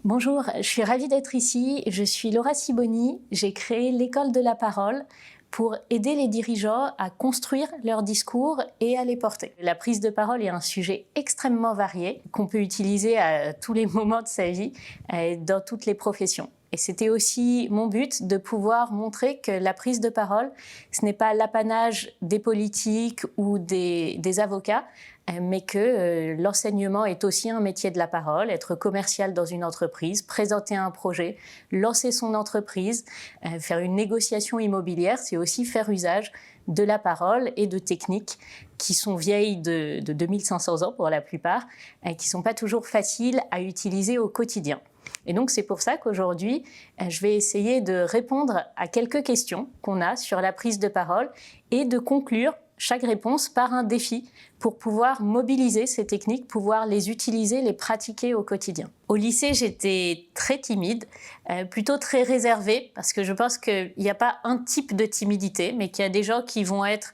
Bonjour, je suis ravie d'être ici. Je suis Laura Siboni. J'ai créé l'École de la parole pour aider les dirigeants à construire leur discours et à les porter. La prise de parole est un sujet extrêmement varié qu'on peut utiliser à tous les moments de sa vie, dans toutes les professions. Et c'était aussi mon but de pouvoir montrer que la prise de parole, ce n'est pas l'apanage des politiques ou des avocats, mais que l'enseignement est aussi un métier de la parole, être commercial dans une entreprise, présenter un projet, lancer son entreprise, faire une négociation immobilière, c'est aussi faire usage de la parole et de techniques qui sont vieilles de 2500 ans pour la plupart, et qui ne sont pas toujours faciles à utiliser au quotidien. Et donc c'est pour ça qu'aujourd'hui, je vais essayer de répondre à quelques questions qu'on a sur la prise de parole et de conclure chaque réponse par un défi pour pouvoir mobiliser ces techniques, pouvoir les utiliser, les pratiquer au quotidien. Au lycée, j'étais très timide, plutôt très réservée, parce que je pense qu'il n'y a pas un type de timidité, mais qu'il y a des gens qui vont être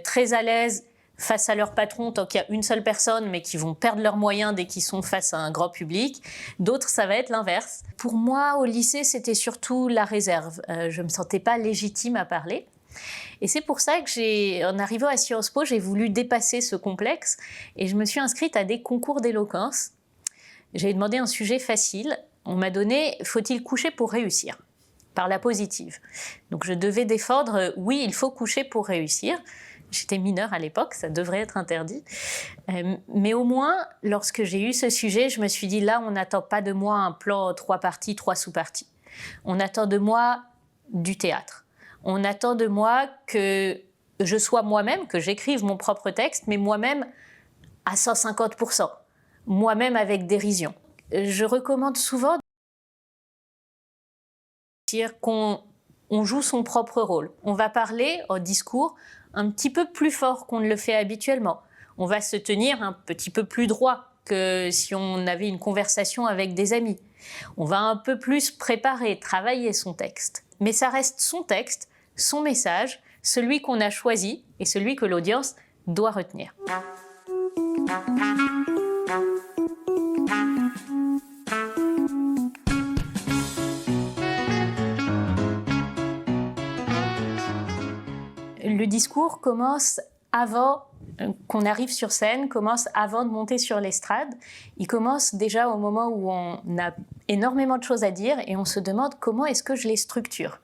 très à l'aise face à leur patron tant qu'il y a une seule personne, mais qui vont perdre leurs moyens dès qu'ils sont face à un grand public. D'autres, ça va être l'inverse. Pour moi, au lycée, c'était surtout la réserve. Je ne me sentais pas légitime à parler. Et c'est pour ça que en arrivant à Sciences Po, j'ai voulu dépasser ce complexe et je me suis inscrite à des concours d'éloquence. J'ai demandé un sujet facile. On m'a donné « Faut-il coucher pour réussir ?» par la positive. Donc je devais défendre « Oui, il faut coucher pour réussir ». J'étais mineure à l'époque, ça devrait être interdit. Mais au moins, lorsque j'ai eu ce sujet, je me suis dit là, on n'attend pas de moi un plan 3 parties, 3 sous-parties. On attend de moi du théâtre. On attend de moi que je sois moi-même, que j'écrive mon propre texte, mais moi-même à 150%, moi-même avec dérision. Je recommande souvent de dire qu'on joue son propre rôle. On va parler au discours un petit peu plus fort qu'on ne le fait habituellement. On va se tenir un petit peu plus droit que si on avait une conversation avec des amis. On va un peu plus préparer, travailler son texte. Mais ça reste son texte, son message, celui qu'on a choisi et celui que l'audience doit retenir. Le discours commence avant qu'on arrive sur scène, commence avant de monter sur l'estrade. Il commence déjà au moment où on a énormément de choses à dire et on se demande comment est-ce que je les structure.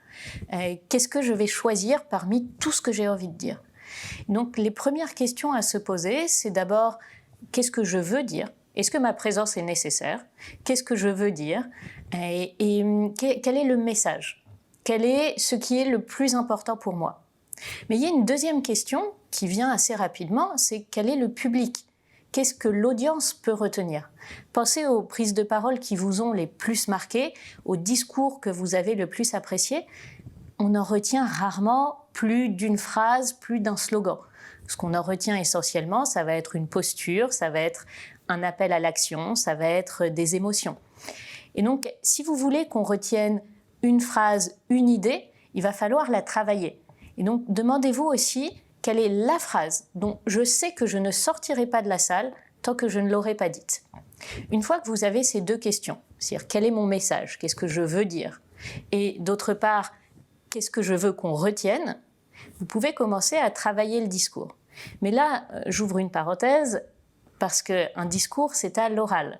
Qu'est-ce que je vais choisir parmi tout ce que j'ai envie de dire? Donc les premières questions à se poser, c'est d'abord qu'est-ce que je veux dire? Est-ce que ma présence est nécessaire? Qu'est-ce que je veux dire? Et quel est le message? Quel est ce qui est le plus important pour moi? Mais il y a une deuxième question qui vient assez rapidement, c'est quel est le public? Qu'est-ce que l'audience peut retenir? Pensez aux prises de parole qui vous ont les plus marquées, aux discours que vous avez le plus appréciés. On en retient rarement plus d'une phrase, plus d'un slogan. Ce qu'on en retient essentiellement, ça va être une posture, ça va être un appel à l'action, ça va être des émotions. Et donc, si vous voulez qu'on retienne une phrase, une idée, il va falloir la travailler. Et donc, demandez-vous aussi quelle est la phrase dont je sais que je ne sortirai pas de la salle tant que je ne l'aurai pas dite. Une fois que vous avez ces deux questions, c'est-à-dire quel est mon message, qu'est-ce que je veux dire, et d'autre part, qu'est-ce que je veux qu'on retienne, vous pouvez commencer à travailler le discours. Mais là, j'ouvre une parenthèse, parce qu'un discours, c'est à l'oral.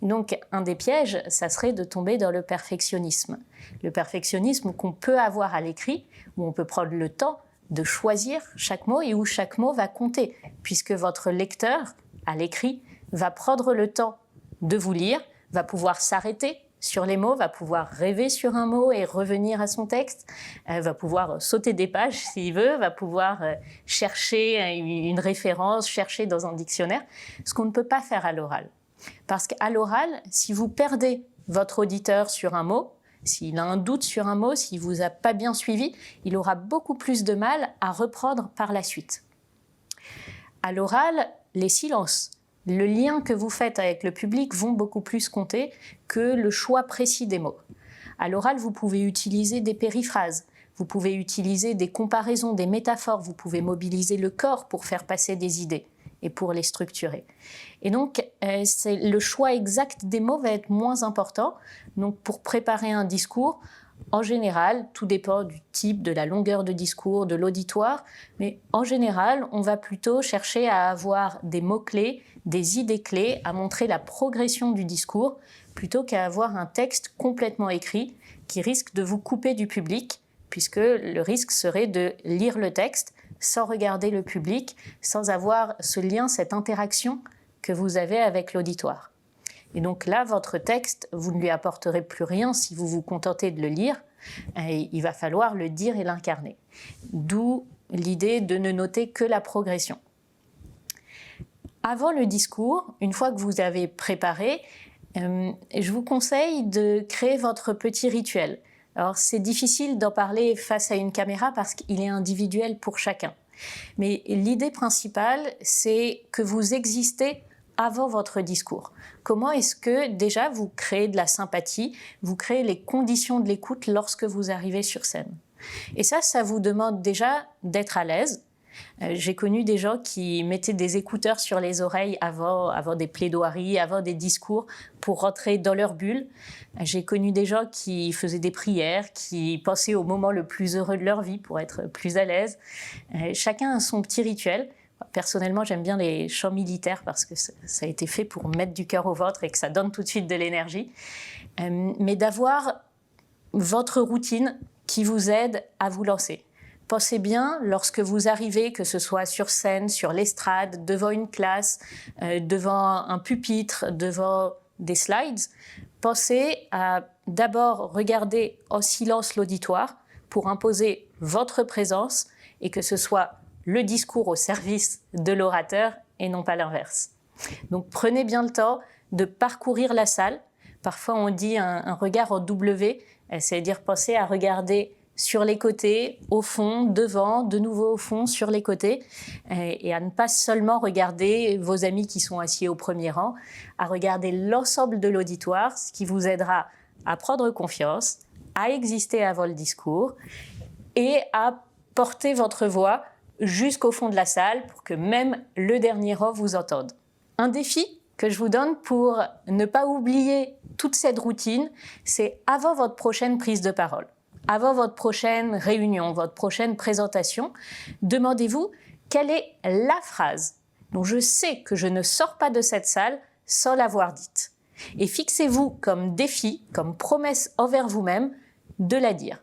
Donc, un des pièges, ça serait de tomber dans le perfectionnisme. Le perfectionnisme qu'on peut avoir à l'écrit, où on peut prendre le temps de choisir chaque mot et où chaque mot va compter, puisque votre lecteur, à l'écrit, va prendre le temps de vous lire, va pouvoir s'arrêter sur les mots, va pouvoir rêver sur un mot et revenir à son texte, va pouvoir sauter des pages s'il veut, va pouvoir chercher une référence, chercher dans un dictionnaire, ce qu'on ne peut pas faire à l'oral. Parce qu'à l'oral, si vous perdez votre auditeur sur un mot, s'il a un doute sur un mot, s'il ne vous a pas bien suivi, il aura beaucoup plus de mal à reprendre par la suite. À l'oral, les silences, le lien que vous faites avec le public vont beaucoup plus compter que le choix précis des mots. À l'oral, vous pouvez utiliser des périphrases, vous pouvez utiliser des comparaisons, des métaphores, vous pouvez mobiliser le corps pour faire passer des idées. et pour les structurer. Et donc, le choix exact des mots va être moins important. Donc, pour préparer un discours, en général, tout dépend du type, de la longueur de discours, de l'auditoire, mais en général, on va plutôt chercher à avoir des mots-clés, des idées clés, à montrer la progression du discours, plutôt qu'à avoir un texte complètement écrit qui risque de vous couper du public, puisque le risque serait de lire le texte sans regarder le public, sans avoir ce lien, cette interaction que vous avez avec l'auditoire. Et donc là, votre texte, vous ne lui apporterez plus rien si vous vous contentez de le lire. Et il va falloir le dire et l'incarner. D'où l'idée de ne noter que la progression. Avant le discours, une fois que vous avez préparé, je vous conseille de créer votre petit rituel. Alors, c'est difficile d'en parler face à une caméra parce qu'il est individuel pour chacun. Mais l'idée principale, c'est que vous existez avant votre discours. Comment est-ce que déjà vous créez de la sympathie, vous créez les conditions de l'écoute lorsque vous arrivez sur scène. Et ça vous demande déjà d'être à l'aise. J'ai connu des gens qui mettaient des écouteurs sur les oreilles avant des plaidoiries, avant des discours pour rentrer dans leur bulle. J'ai connu des gens qui faisaient des prières, qui pensaient au moment le plus heureux de leur vie pour être plus à l'aise. Chacun a son petit rituel. Personnellement, j'aime bien les chants militaires parce que ça a été fait pour mettre du cœur au ventre et que ça donne tout de suite de l'énergie. Mais d'avoir votre routine qui vous aide à vous lancer. Pensez bien, lorsque vous arrivez, que ce soit sur scène, sur l'estrade, devant une classe, devant un pupitre, devant des slides, pensez à d'abord regarder en silence l'auditoire pour imposer votre présence et que ce soit le discours au service de l'orateur et non pas l'inverse. Donc prenez bien le temps de parcourir la salle. Parfois on dit un regard en W, c'est-à-dire pensez à regarder sur les côtés, au fond, devant, de nouveau au fond, sur les côtés, et à ne pas seulement regarder vos amis qui sont assis au premier rang, à regarder l'ensemble de l'auditoire, ce qui vous aidera à prendre confiance, à exister avant le discours et à porter votre voix jusqu'au fond de la salle pour que même le dernier rang vous entende. Un défi que je vous donne pour ne pas oublier toute cette routine, c'est avant votre prochaine prise de parole. Avant votre prochaine réunion, votre prochaine présentation, demandez-vous quelle est la phrase dont je sais que je ne sors pas de cette salle sans l'avoir dite. Et fixez-vous comme défi, comme promesse envers vous-même de la dire.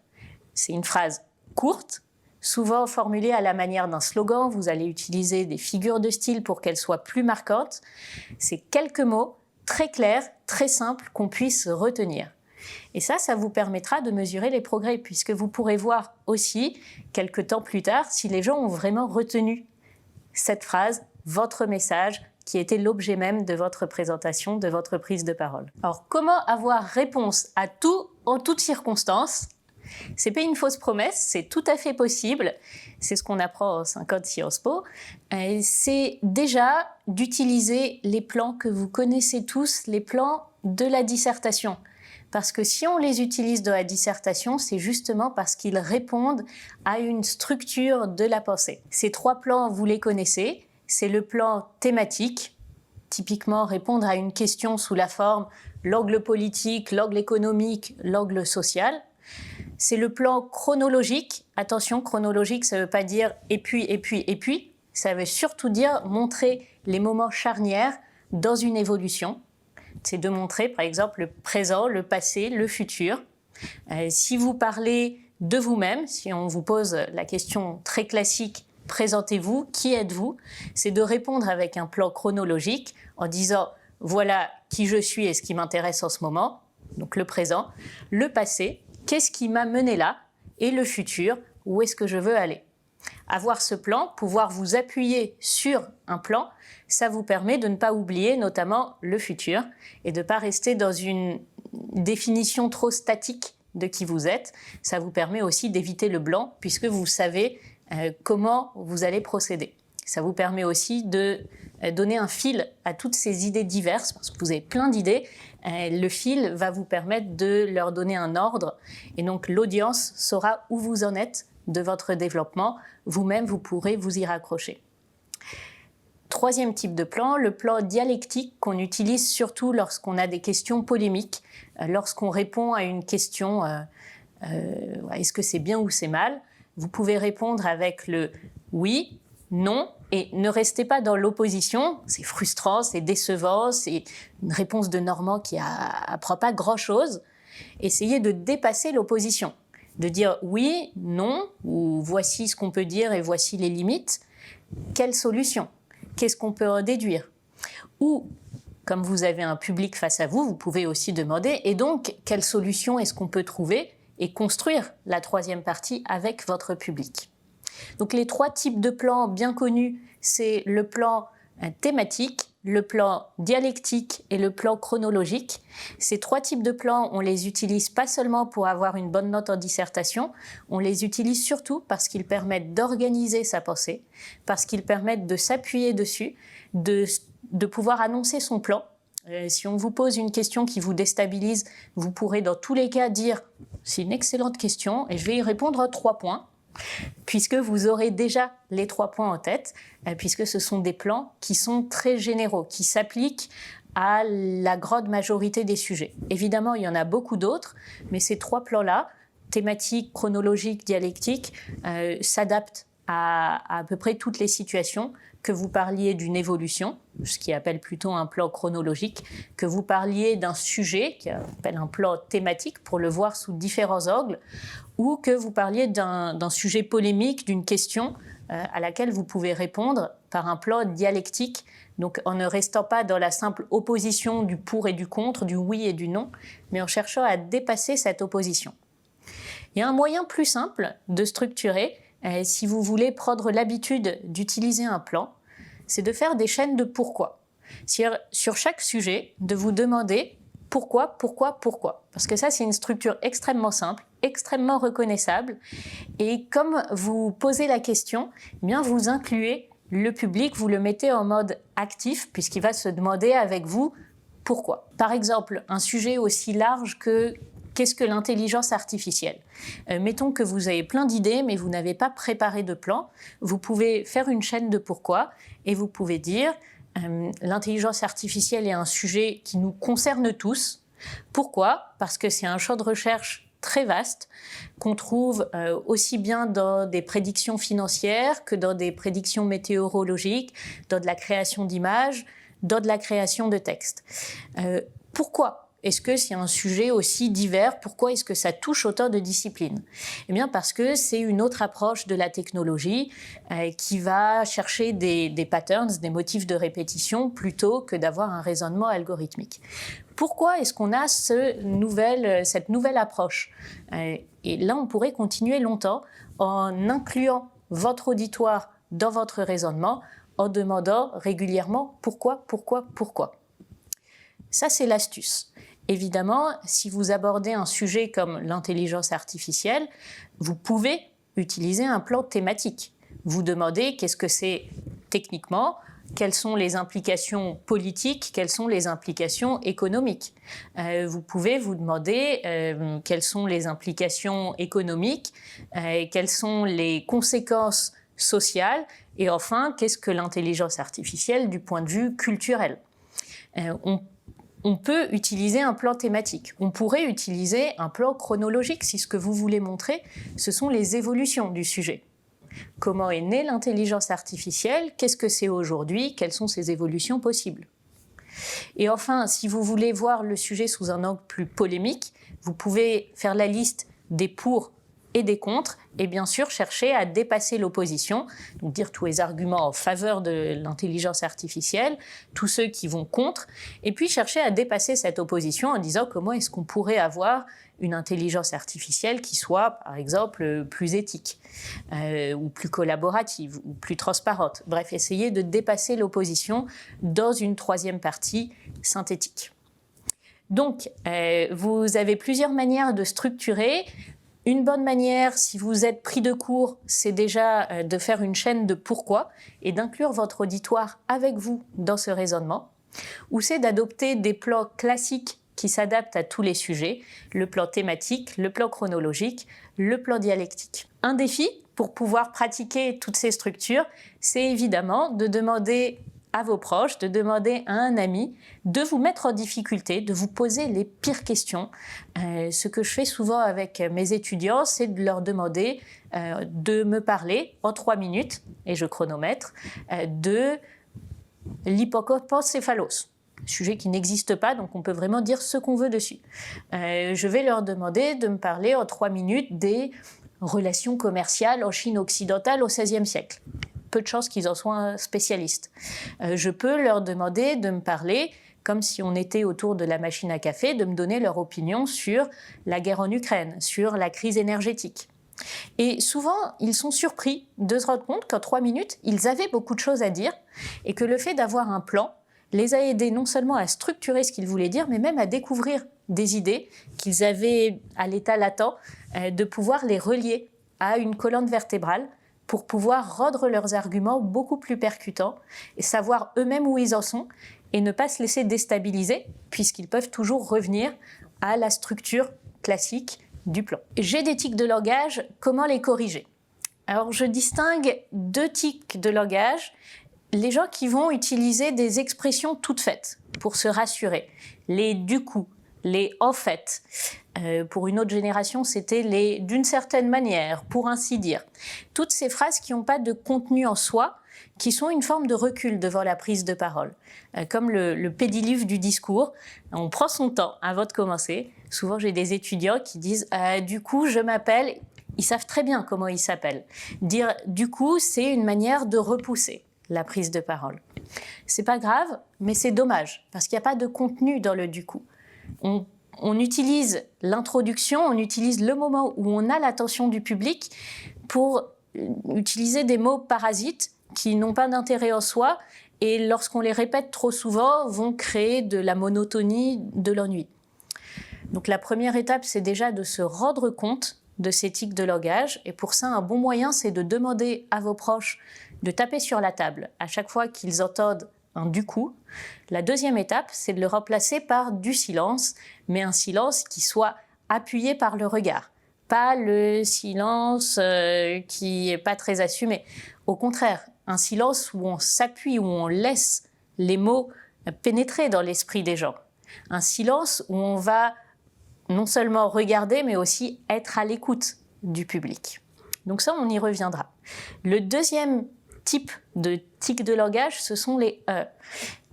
C'est une phrase courte, souvent formulée à la manière d'un slogan. Vous allez utiliser des figures de style pour qu'elles soient plus marquantes. C'est quelques mots très clairs, très simples qu'on puisse retenir. Et ça vous permettra de mesurer les progrès, puisque vous pourrez voir aussi, quelques temps plus tard, si les gens ont vraiment retenu cette phrase, votre message, qui était l'objet même de votre présentation, de votre prise de parole. Alors, comment avoir réponse à tout en toutes circonstances ? C'est pas une fausse promesse, c'est tout à fait possible. C'est ce qu'on apprend en 5 ans de Sciences Po. C'est déjà d'utiliser les plans que vous connaissez tous, les plans de la dissertation. Parce que si on les utilise dans la dissertation, c'est justement parce qu'ils répondent à une structure de la pensée. Ces 3 plans, vous les connaissez. C'est le plan thématique, typiquement répondre à une question sous la forme l'angle politique, l'angle économique, l'angle social. C'est le plan chronologique. Attention, chronologique, ça ne veut pas dire et puis. Ça veut surtout dire montrer les moments charnières dans une évolution. C'est de montrer, par exemple, le présent, le passé, le futur. Si vous parlez de vous-même, si on vous pose la question très classique, présentez-vous, qui êtes-vous ? C'est de répondre avec un plan chronologique en disant « voilà qui je suis et ce qui m'intéresse en ce moment », donc le présent, le passé, qu'est-ce qui m'a mené là, et le futur, où est-ce que je veux aller ? Avoir ce plan, pouvoir vous appuyer sur un plan, ça vous permet de ne pas oublier notamment le futur et de ne pas rester dans une définition trop statique de qui vous êtes. Ça vous permet aussi d'éviter le blanc puisque vous savez comment vous allez procéder. Ça vous permet aussi de donner un fil à toutes ces idées diverses parce que vous avez plein d'idées. Le fil va vous permettre de leur donner un ordre et donc l'audience saura où vous en êtes de votre développement. Vous-même, vous pourrez vous y raccrocher. troisième type de plan, le plan dialectique qu'on utilise surtout lorsqu'on a des questions polémiques, lorsqu'on répond à une question est-ce que c'est bien ou c'est mal? Vous pouvez répondre avec le oui, non, et ne restez pas dans l'opposition. C'est frustrant, c'est décevant, c'est une réponse de Normand qui n'apprend pas grand-chose. Essayez de dépasser l'opposition, de dire oui, non, ou voici ce qu'on peut dire et voici les limites. Quelle solution? Qu'est-ce qu'on peut en déduire? Ou, comme vous avez un public face à vous, vous pouvez aussi demander, et donc, quelle solution est-ce qu'on peut trouver et construire la troisième partie avec votre public. Donc les trois types de plans bien connus, c'est le plan thématique, le plan dialectique et le plan chronologique. Ces trois types de plans, on les utilise pas seulement pour avoir une bonne note en dissertation, on les utilise surtout parce qu'ils permettent d'organiser sa pensée, parce qu'ils permettent de s'appuyer dessus, de pouvoir annoncer son plan. Si on vous pose une question qui vous déstabilise, vous pourrez dans tous les cas dire « c'est une excellente question et je vais y répondre 3 points », puisque vous aurez déjà les 3 points en tête, puisque ce sont des plans qui sont très généraux, qui s'appliquent à la grande majorité des sujets. Évidemment, il y en a beaucoup d'autres, mais ces 3 plans-là, thématique, chronologique, dialectique, s'adaptent à peu près toutes les situations, que vous parliez d'une évolution, ce qui appelle plutôt un plan chronologique, que vous parliez d'un sujet, qui appelle un plan thématique, pour le voir sous différents angles, ou que vous parliez d'un sujet polémique, d'une question à laquelle vous pouvez répondre par un plan dialectique, donc en ne restant pas dans la simple opposition du pour et du contre, du oui et du non, mais en cherchant à dépasser cette opposition. Il y a un moyen plus simple de structurer, si vous voulez prendre l'habitude d'utiliser un plan, c'est de faire des chaînes de pourquoi. Sur chaque sujet, de vous demander pourquoi. Parce que ça, c'est une structure extrêmement simple, extrêmement reconnaissable. Et comme vous posez la question, eh bien vous incluez le public, vous le mettez en mode actif, puisqu'il va se demander avec vous pourquoi. Par exemple, un sujet aussi large que qu'est-ce que l'intelligence artificielle? Mettons que vous avez plein d'idées, mais vous n'avez pas préparé de plan. Vous pouvez faire une chaîne de pourquoi et vous pouvez dire l'intelligence artificielle est un sujet qui nous concerne tous. Pourquoi? Parce que c'est un champ de recherche très vaste qu'on trouve aussi bien dans des prédictions financières que dans des prédictions météorologiques, dans de la création d'images, dans de la création de textes. Pourquoi est-ce que c'est un sujet aussi divers? Pourquoi est-ce que ça touche autant de disciplines? Eh bien parce que c'est une autre approche de la technologie qui va chercher des patterns, des motifs de répétition, plutôt que d'avoir un raisonnement algorithmique. Pourquoi est-ce qu'on a cette nouvelle approche? Et là, on pourrait continuer longtemps en incluant votre auditoire dans votre raisonnement, en demandant régulièrement pourquoi. Ça, c'est l'astuce. Évidemment, si vous abordez un sujet comme l'intelligence artificielle, vous pouvez utiliser un plan thématique. Vous demandez qu'est-ce que c'est techniquement, quelles sont les implications politiques, quelles sont les implications économiques. Vous pouvez vous demander quelles sont les implications économiques, quelles sont les conséquences sociales, et enfin, qu'est-ce que l'intelligence artificielle du point de vue culturel. On peut utiliser un plan thématique. On pourrait utiliser un plan chronologique si ce que vous voulez montrer, ce sont les évolutions du sujet. Comment est née l'intelligence artificielle? Qu'est-ce que c'est aujourd'hui? Quelles sont ses évolutions possibles? Et enfin, si vous voulez voir le sujet sous un angle plus polémique, vous pouvez faire la liste des pour et des contre, et bien sûr chercher à dépasser l'opposition, donc dire tous les arguments en faveur de l'intelligence artificielle, tous ceux qui vont contre, et puis chercher à dépasser cette opposition en disant comment est-ce qu'on pourrait avoir une intelligence artificielle qui soit, par exemple, plus éthique, ou plus collaborative, ou plus transparente. Bref, essayer de dépasser l'opposition dans une troisième partie synthétique. Donc, vous avez plusieurs manières de structurer. Une bonne manière, si vous êtes pris de court, c'est déjà de faire une chaîne de pourquoi et d'inclure votre auditoire avec vous dans ce raisonnement. Ou c'est d'adopter des plans classiques qui s'adaptent à tous les sujets, le plan thématique, le plan chronologique, le plan dialectique. Un défi pour pouvoir pratiquer toutes ces structures, c'est évidemment de demander à vos proches, de demander à un ami de vous mettre en difficulté, de vous poser les pires questions. Ce que je fais souvent avec mes étudiants, c'est de leur demander de me parler en 3 minutes, et je chronomètre, de l'hypocampos-céphalos. Sujet qui n'existe pas, donc on peut vraiment dire ce qu'on veut dessus. Je vais leur demander de me parler en 3 minutes des relations commerciales en Chine occidentale au XVIe siècle. Peu de chances qu'ils en soient spécialistes. Je peux leur demander de me parler, comme si on était autour de la machine à café, de me donner leur opinion sur la guerre en Ukraine, sur la crise énergétique. Et souvent, ils sont surpris de se rendre compte qu'en 3 minutes, ils avaient beaucoup de choses à dire et que le fait d'avoir un plan les a aidés non seulement à structurer ce qu'ils voulaient dire, mais même à découvrir des idées qu'ils avaient à l'état latent, de pouvoir les relier à une colonne vertébrale pour pouvoir rendre leurs arguments beaucoup plus percutants et savoir eux-mêmes où ils en sont et ne pas se laisser déstabiliser puisqu'ils peuvent toujours revenir à la structure classique du plan. J'ai des tics de langage, comment les corriger? Alors je distingue 2 tics de langage. Les gens qui vont utiliser des expressions toutes faites pour se rassurer, les du coup, les en fait. Pour une autre génération, c'était les d'une certaine manière, pour ainsi dire. Toutes ces phrases qui n'ont pas de contenu en soi, qui sont une forme de recul devant la prise de parole. Comme le pédiluve du discours, on prend son temps avant de commencer. Souvent, j'ai des étudiants qui disent « du coup, je m'appelle », ils savent très bien comment ils s'appellent. Dire « du coup », c'est une manière de repousser la prise de parole. C'est pas grave, mais c'est dommage, parce qu'il n'y a pas de contenu dans le « du coup ». On utilise l'introduction, on utilise le moment où on a l'attention du public pour utiliser des mots parasites qui n'ont pas d'intérêt en soi et lorsqu'on les répète trop souvent, vont créer de la monotonie, de l'ennui. Donc la première étape, c'est déjà de se rendre compte de ces tics de langage et pour ça, un bon moyen, c'est de demander à vos proches de taper sur la table à chaque fois qu'ils entendent un du coup. La deuxième étape, c'est de le remplacer par du silence, mais un silence qui soit appuyé par le regard. Pas le silence qui n'est pas très assumé. Au contraire, un silence où on s'appuie, où on laisse les mots pénétrer dans l'esprit des gens. Un silence où on va non seulement regarder, mais aussi être à l'écoute du public. Donc ça, on y reviendra. Le deuxième type de tic de langage, ce sont les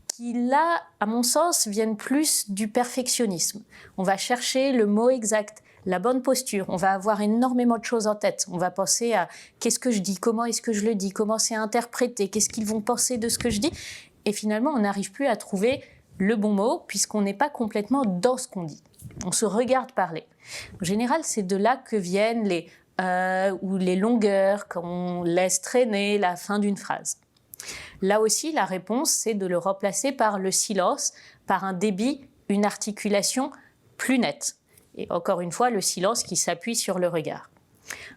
qui là, à mon sens, viennent plus du perfectionnisme. On va chercher le mot exact, la bonne posture, on va avoir énormément de choses en tête. On va penser à qu'est-ce que je dis, comment est-ce que je le dis, comment c'est interprété, qu'est-ce qu'ils vont penser de ce que je dis. Et finalement, on n'arrive plus à trouver le bon mot puisqu'on n'est pas complètement dans ce qu'on dit. On se regarde parler. En général, c'est de là que viennent les ou les longueurs, quand on laisse traîner la fin d'une phrase. Là aussi, la réponse, c'est de le remplacer par le silence, par un débit, une articulation plus nette. Et encore une fois, le silence qui s'appuie sur le regard.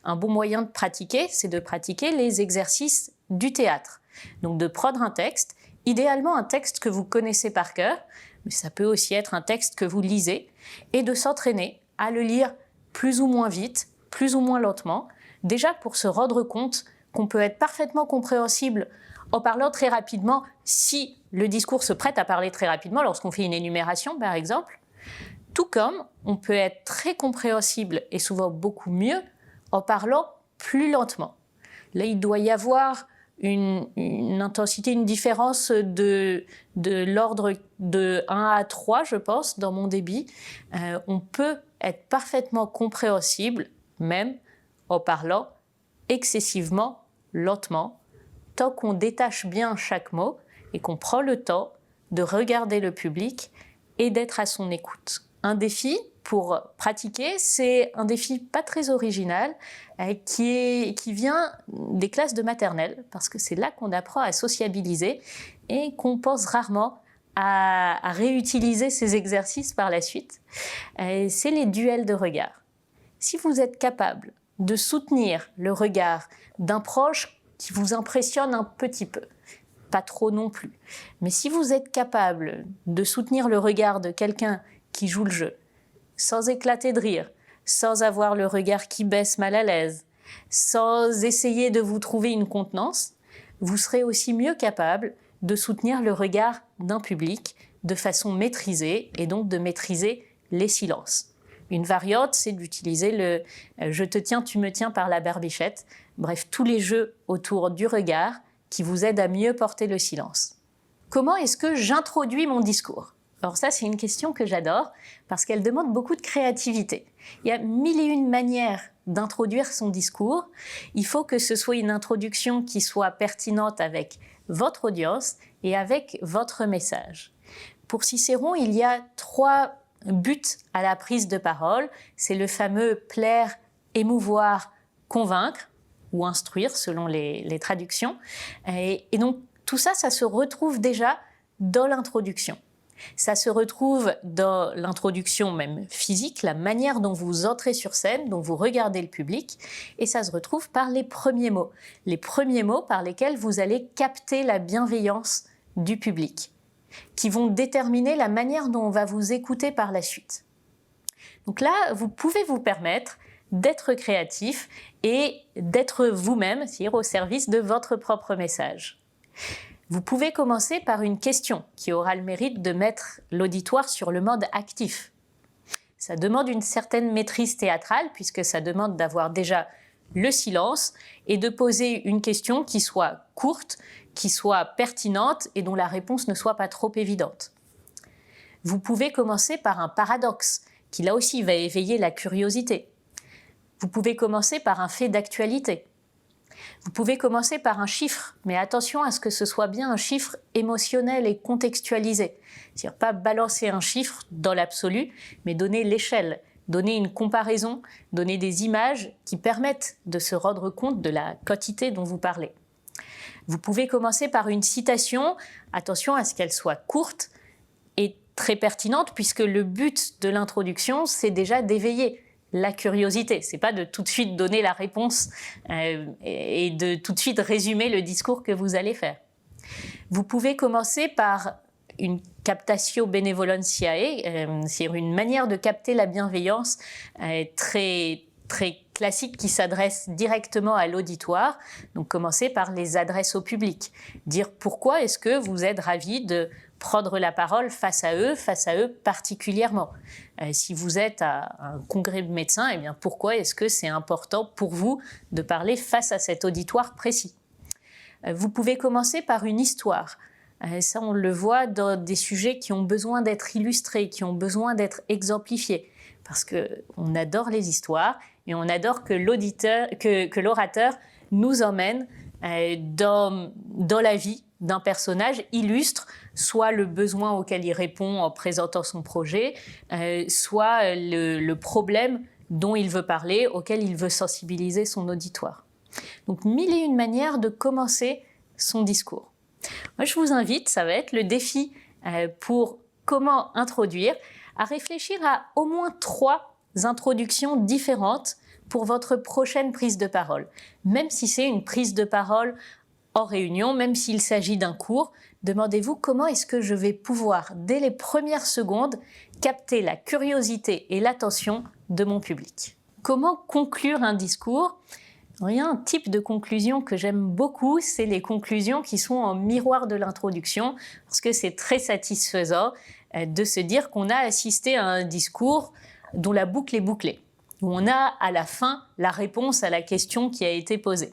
Un bon moyen de pratiquer, c'est de pratiquer les exercices du théâtre. Donc de prendre un texte, idéalement un texte que vous connaissez par cœur, mais ça peut aussi être un texte que vous lisez, et de s'entraîner à le lire plus ou moins vite, plus ou moins lentement, déjà pour se rendre compte qu'on peut être parfaitement compréhensible en parlant très rapidement, si le discours se prête à parler très rapidement, lorsqu'on fait une énumération par exemple, tout comme on peut être très compréhensible et souvent beaucoup mieux en parlant plus lentement. Là, il doit y avoir une intensité, une différence de l'ordre de 1 à 3, je pense, dans mon débit. On peut être parfaitement compréhensible, même en parlant excessivement lentement, tant qu'on détache bien chaque mot et qu'on prend le temps de regarder le public et d'être à son écoute. Un défi pour pratiquer, c'est un défi pas très original qui vient des classes de maternelle, parce que c'est là qu'on apprend à sociabiliser et qu'on pense rarement à réutiliser ces exercices par la suite. C'est les duels de regard. Si vous êtes capable de soutenir le regard d'un proche qui vous impressionne un petit peu, pas trop non plus, mais si vous êtes capable de soutenir le regard de quelqu'un qui joue le jeu, sans éclater de rire, sans avoir le regard qui baisse mal à l'aise, sans essayer de vous trouver une contenance, vous serez aussi mieux capable de soutenir le regard d'un public de façon maîtrisée et donc de maîtriser les silences. Une variante, c'est d'utiliser le « je te tiens, tu me tiens par la barbichette ». Bref, tous les jeux autour du regard qui vous aident à mieux porter le silence. Comment est-ce que j'introduis mon discours ? Alors ça, c'est une question que j'adore parce qu'elle demande beaucoup de créativité. Il y a mille et une manières d'introduire son discours. Il faut que ce soit une introduction qui soit pertinente avec votre audience et avec votre message. Pour Cicéron, il y a 3 buts à la prise de parole. C'est le fameux plaire, émouvoir, convaincre ou instruire selon les traductions. Et donc tout ça, ça se retrouve déjà dans l'introduction. Ça se retrouve dans l'introduction même physique, la manière dont vous entrez sur scène, dont vous regardez le public, et ça se retrouve par les premiers mots par lesquels vous allez capter la bienveillance du public, qui vont déterminer la manière dont on va vous écouter par la suite. Donc là, vous pouvez vous permettre d'être créatif et d'être vous-même, c'est-à-dire au service de votre propre message. Vous pouvez commencer par une question qui aura le mérite de mettre l'auditoire sur le mode actif. Ça demande une certaine maîtrise théâtrale puisque ça demande d'avoir déjà le silence et de poser une question qui soit courte, qui soit pertinente et dont la réponse ne soit pas trop évidente. Vous pouvez commencer par un paradoxe qui là aussi va éveiller la curiosité. Vous pouvez commencer par un fait d'actualité. Vous pouvez commencer par un chiffre, mais attention à ce que ce soit bien un chiffre émotionnel et contextualisé. C'est-à-dire pas balancer un chiffre dans l'absolu, mais donner l'échelle, donner une comparaison, donner des images qui permettent de se rendre compte de la quantité dont vous parlez. Vous pouvez commencer par une citation, attention à ce qu'elle soit courte et très pertinente, puisque le but de l'introduction, c'est déjà d'éveiller la curiosité. C'est pas de tout de suite donner la réponse et de tout de suite résumer le discours que vous allez faire. Vous pouvez commencer par une captatio benevolentiae, c'est une manière de capter la bienveillance très classique qui s'adresse directement à l'auditoire. Donc commencer par les adresses au public. Dire pourquoi est-ce que vous êtes ravi de prendre la parole face à eux particulièrement. Si vous êtes à un congrès de médecins, eh bien pourquoi est-ce que c'est important pour vous de parler face à cet auditoire précis ? Vous pouvez commencer par une histoire. Ça, on le voit dans des sujets qui ont besoin d'être illustrés, qui ont besoin d'être exemplifiés. Parce qu'on adore les histoires et on adore que l'orateur nous emmène dans la vie d'un personnage, illustre soit le besoin auquel il répond en présentant son projet, soit le problème dont il veut parler, auquel il veut sensibiliser son auditoire. Donc, mille et une manières de commencer son discours. Moi, je vous invite, ça va être le défi pour comment introduire, à réfléchir à au moins 3 introductions différentes pour votre prochaine prise de parole. Même si c'est une prise de parole en réunion, même s'il s'agit d'un cours, demandez-vous comment est-ce que je vais pouvoir, dès les premières secondes, capter la curiosité et l'attention de mon public. Comment conclure un discours ? Il y a un type de conclusion que j'aime beaucoup, c'est les conclusions qui sont en miroir de l'introduction, parce que c'est très satisfaisant de se dire qu'on a assisté à un discours dont la boucle est bouclée, où on a à la fin la réponse à la question qui a été posée.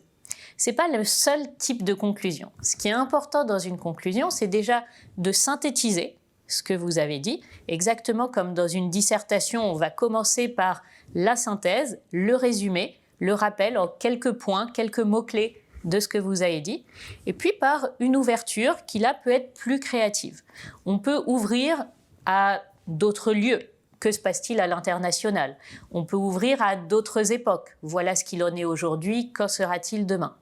Ce n'est pas le seul type de conclusion. Ce qui est important dans une conclusion, c'est déjà de synthétiser ce que vous avez dit, exactement comme dans une dissertation, on va commencer par la synthèse, le résumé, le rappel en quelques points, quelques mots-clés de ce que vous avez dit, et puis par une ouverture qui là peut être plus créative. On peut ouvrir à d'autres lieux. Que se passe-t-il à l'international ? On peut ouvrir à d'autres époques. Voilà ce qu'il en est aujourd'hui, qu'en sera-t-il demain ?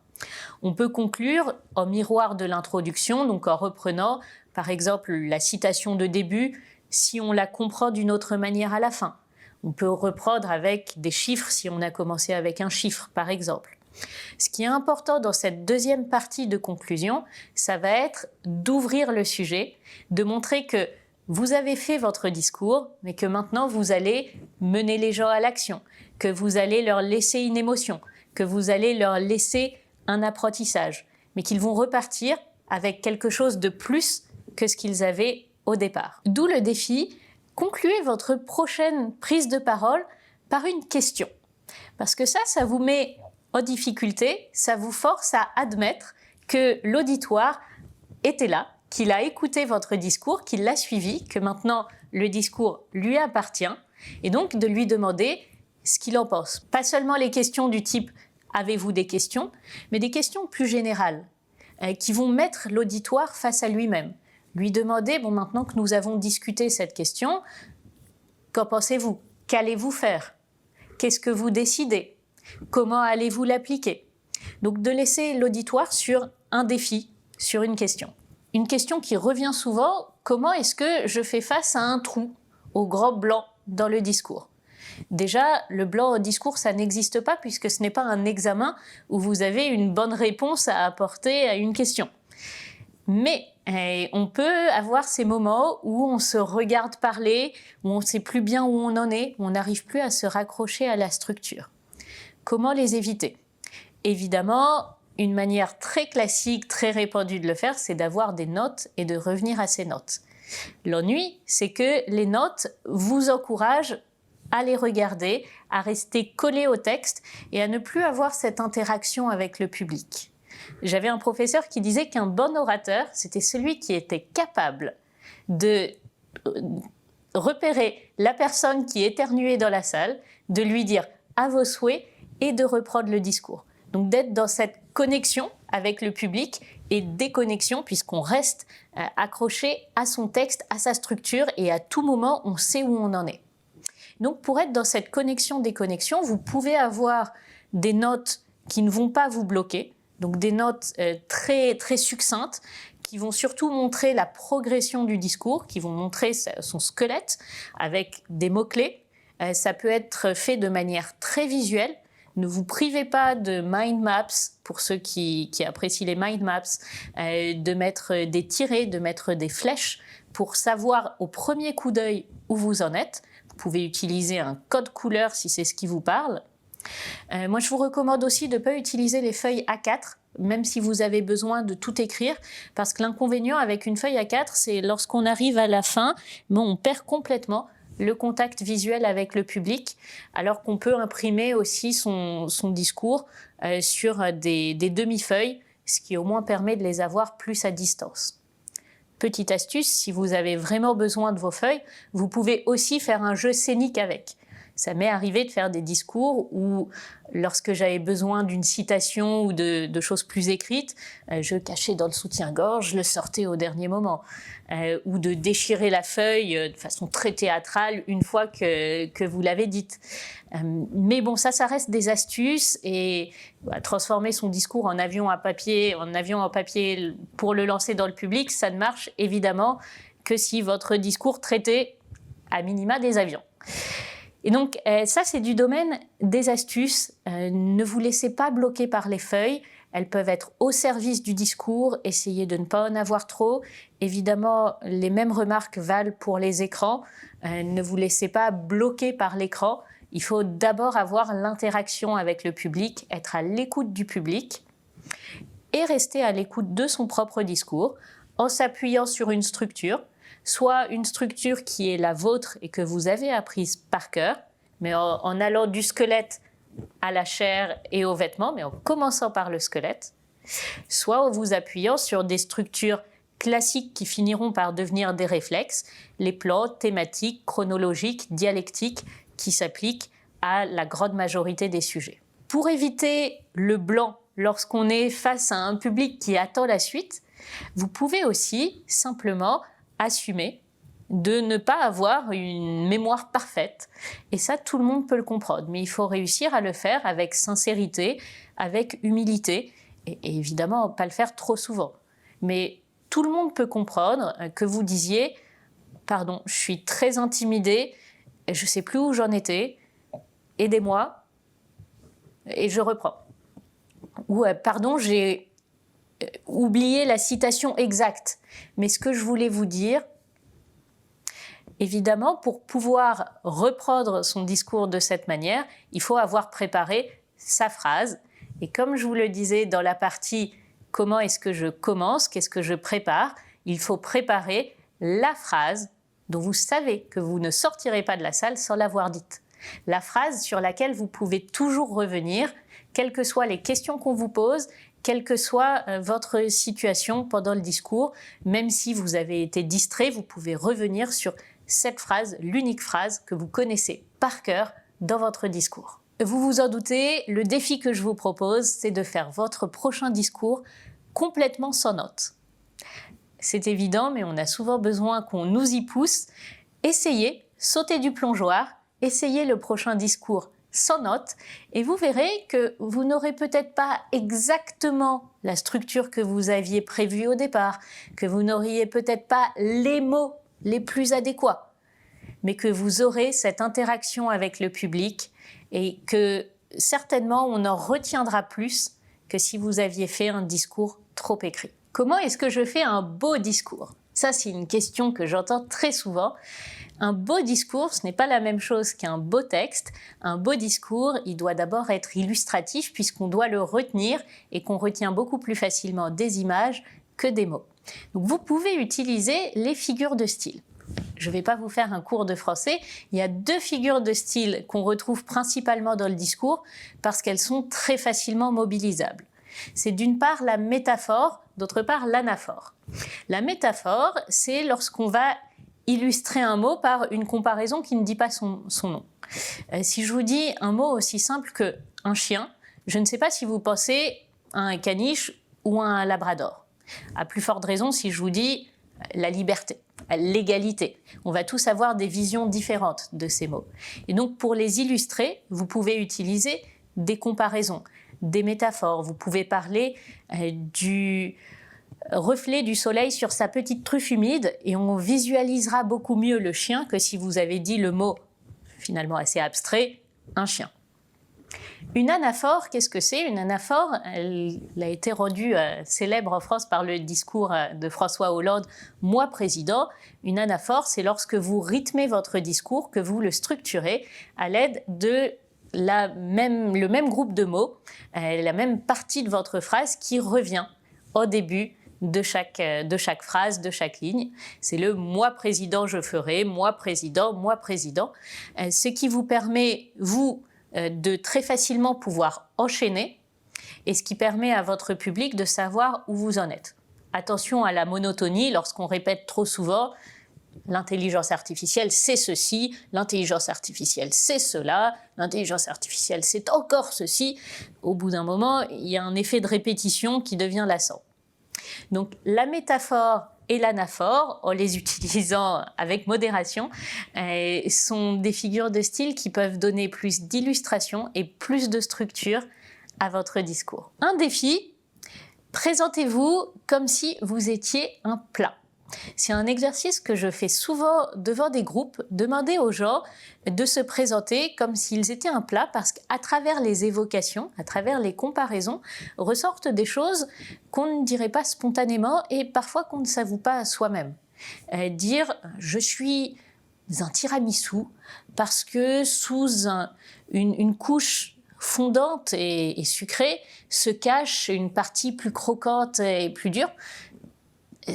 On peut conclure en miroir de l'introduction, donc en reprenant par exemple la citation de début, si on la comprend d'une autre manière à la fin. On peut reprendre avec des chiffres si on a commencé avec un chiffre, par exemple. Ce qui est important dans cette deuxième partie de conclusion, ça va être d'ouvrir le sujet, de montrer que vous avez fait votre discours, mais que maintenant vous allez mener les gens à l'action, que vous allez leur laisser une émotion, que vous allez leur laisser un apprentissage, mais qu'ils vont repartir avec quelque chose de plus que ce qu'ils avaient au départ. D'où le défi, concluez votre prochaine prise de parole par une question. Parce que ça vous met en difficulté, ça vous force à admettre que l'auditoire était là, qu'il a écouté votre discours, qu'il l'a suivi, que maintenant le discours lui appartient, et donc de lui demander ce qu'il en pense. Pas seulement les questions du type « avez-vous des questions ?», mais des questions plus générales, qui vont mettre l'auditoire face à lui-même. Lui demander « bon, maintenant que nous avons discuté cette question, qu'en pensez-vous ? Qu'allez-vous faire ? Qu'est-ce que vous décidez ? Comment allez-vous l'appliquer ?» Donc de laisser l'auditoire sur un défi, sur une question. Une question qui revient souvent, comment est-ce que je fais face à un trou, au grand blanc dans le discours ? Déjà, le blanc au discours, ça n'existe pas puisque ce n'est pas un examen où vous avez une bonne réponse à apporter à une question. Mais on peut avoir ces moments où on se regarde parler, où on ne sait plus bien où on en est, où on n'arrive plus à se raccrocher à la structure. Comment les éviter ? Évidemment, une manière très classique, très répandue de le faire, c'est d'avoir des notes et de revenir à ces notes. L'ennui, c'est que les notes vous encouragent à les regarder, à rester collé au texte et à ne plus avoir cette interaction avec le public. J'avais un professeur qui disait qu'un bon orateur, c'était celui qui était capable de repérer la personne qui éternuait dans la salle, de lui dire « à vos souhaits » et de reprendre le discours. Donc d'être dans cette connexion avec le public et déconnexion puisqu'on reste accroché à son texte, à sa structure et à tout moment, on sait où on en est. Donc pour être dans cette connexion-déconnexion, vous pouvez avoir des notes qui ne vont pas vous bloquer, donc des notes très, très succinctes qui vont surtout montrer la progression du discours, qui vont montrer son squelette avec des mots-clés. Ça peut être fait de manière très visuelle. Ne vous privez pas de mind maps, pour ceux qui apprécient les mind maps, de mettre des tirets, de mettre des flèches pour savoir au premier coup d'œil où vous en êtes. Vous pouvez utiliser un code couleur si c'est ce qui vous parle. Moi, je vous recommande aussi de ne pas utiliser les feuilles A4, même si vous avez besoin de tout écrire, parce que l'inconvénient avec une feuille A4, c'est lorsqu'on arrive à la fin, on perd complètement le contact visuel avec le public, alors qu'on peut imprimer aussi son discours sur des demi-feuilles, ce qui au moins permet de les avoir plus à distance. Petite astuce, si vous avez vraiment besoin de vos feuilles, vous pouvez aussi faire un jeu scénique avec. Ça m'est arrivé de faire des discours où, lorsque j'avais besoin d'une citation ou de choses plus écrites, je cachais dans le soutien-gorge, je le sortais au dernier moment. Ou de déchirer la feuille de façon très théâtrale une fois que vous l'avez dite. Mais bon, ça reste des astuces et transformer son discours en avion en papier pour le lancer dans le public, ça ne marche évidemment que si votre discours traitait à minima des avions. Et donc ça, c'est du domaine des astuces. Ne vous laissez pas bloquer par les feuilles. Elles peuvent être au service du discours. Essayez de ne pas en avoir trop. Évidemment, les mêmes remarques valent pour les écrans. Ne vous laissez pas bloquer par l'écran. Il faut d'abord avoir l'interaction avec le public, être à l'écoute du public et rester à l'écoute de son propre discours en s'appuyant sur une structure. Soit une structure qui est la vôtre et que vous avez apprise par cœur, mais en allant du squelette à la chair et aux vêtements, mais en commençant par le squelette, soit en vous appuyant sur des structures classiques qui finiront par devenir des réflexes, les plans thématiques, chronologiques, dialectiques, qui s'appliquent à la grande majorité des sujets. Pour éviter le blanc lorsqu'on est face à un public qui attend la suite, vous pouvez aussi simplement assumer de ne pas avoir une mémoire parfaite. Et ça, tout le monde peut le comprendre. Mais il faut réussir à le faire avec sincérité, avec humilité, et évidemment, pas le faire trop souvent. Mais tout le monde peut comprendre que vous disiez « Pardon, je suis très intimidée, je ne sais plus où j'en étais, aidez-moi, et je reprends. » Ou « Pardon, j'ai oublié la citation exacte, mais ce que je voulais vous dire, évidemment, pour pouvoir reprendre son discours de cette manière, il faut avoir préparé sa phrase. Et comme je vous le disais dans la partie Comment est-ce que je commence? Qu'est-ce que je prépare? Il faut préparer la phrase dont vous savez que vous ne sortirez pas de la salle sans l'avoir dite. La phrase sur laquelle vous pouvez toujours revenir, quelles que soient les questions qu'on vous pose, quelle que soit votre situation pendant le discours, même si vous avez été distrait, vous pouvez revenir sur cette phrase, l'unique phrase que vous connaissez par cœur dans votre discours. Vous vous en doutez, le défi que je vous propose, c'est de faire votre prochain discours complètement sans notes. C'est évident, mais on a souvent besoin qu'on nous y pousse. Essayez, sautez du plongeoir, essayez le prochain discours sans notes et vous verrez que vous n'aurez peut-être pas exactement la structure que vous aviez prévue au départ, que vous n'auriez peut-être pas les mots les plus adéquats, mais que vous aurez cette interaction avec le public et que certainement on en retiendra plus que si vous aviez fait un discours trop écrit. Comment est-ce que je fais un beau discours? Ça, c'est une question que j'entends très souvent. Un beau discours, ce n'est pas la même chose qu'un beau texte. Un beau discours, il doit d'abord être illustratif puisqu'on doit le retenir et qu'on retient beaucoup plus facilement des images que des mots. Donc, vous pouvez utiliser les figures de style. Je ne vais pas vous faire un cours de français. Il y a 2 figures de style qu'on retrouve principalement dans le discours parce qu'elles sont très facilement mobilisables. C'est d'une part la métaphore, d'autre part l'anaphore. La métaphore, c'est lorsqu'on va illustrer un mot par une comparaison qui ne dit pas son nom. Si je vous dis un mot aussi simple qu'un chien, je ne sais pas si vous pensez à un caniche ou à un labrador. À plus forte raison si je vous dis la liberté, l'égalité. On va tous avoir des visions différentes de ces mots. Et donc pour les illustrer, vous pouvez utiliser des comparaisons, des métaphores. Vous pouvez parler du reflet du soleil sur sa petite truffe humide et on visualisera beaucoup mieux le chien que si vous avez dit le mot finalement assez abstrait, un chien. Une anaphore, qu'est-ce que c'est? Une anaphore, elle a été rendue célèbre en France par le discours de François Hollande, « Moi président ». Une anaphore, c'est lorsque vous rythmez votre discours, que vous le structurez à l'aide de le même groupe de mots, la même partie de votre phrase qui revient au début de chaque phrase, de chaque ligne. C'est le « moi président je ferai »,« moi président », ce qui vous permet, vous, de très facilement pouvoir enchaîner et ce qui permet à votre public de savoir où vous en êtes. Attention à la monotonie lorsqu'on répète trop souvent. L'intelligence artificielle, c'est ceci, l'intelligence artificielle, c'est cela, l'intelligence artificielle, c'est encore ceci. Au bout d'un moment, il y a un effet de répétition qui devient lassant. Donc, la métaphore et l'anaphore, en les utilisant avec modération, sont des figures de style qui peuvent donner plus d'illustration et plus de structure à votre discours. Un défi, présentez-vous comme si vous étiez un plat. C'est un exercice que je fais souvent devant des groupes, demander aux gens de se présenter comme s'ils étaient un plat parce qu'à travers les évocations, à travers les comparaisons, ressortent des choses qu'on ne dirait pas spontanément et parfois qu'on ne s'avoue pas à soi-même. Dire « je suis un tiramisu » parce que sous une couche fondante et sucrée se cache une partie plus croquante et plus dure.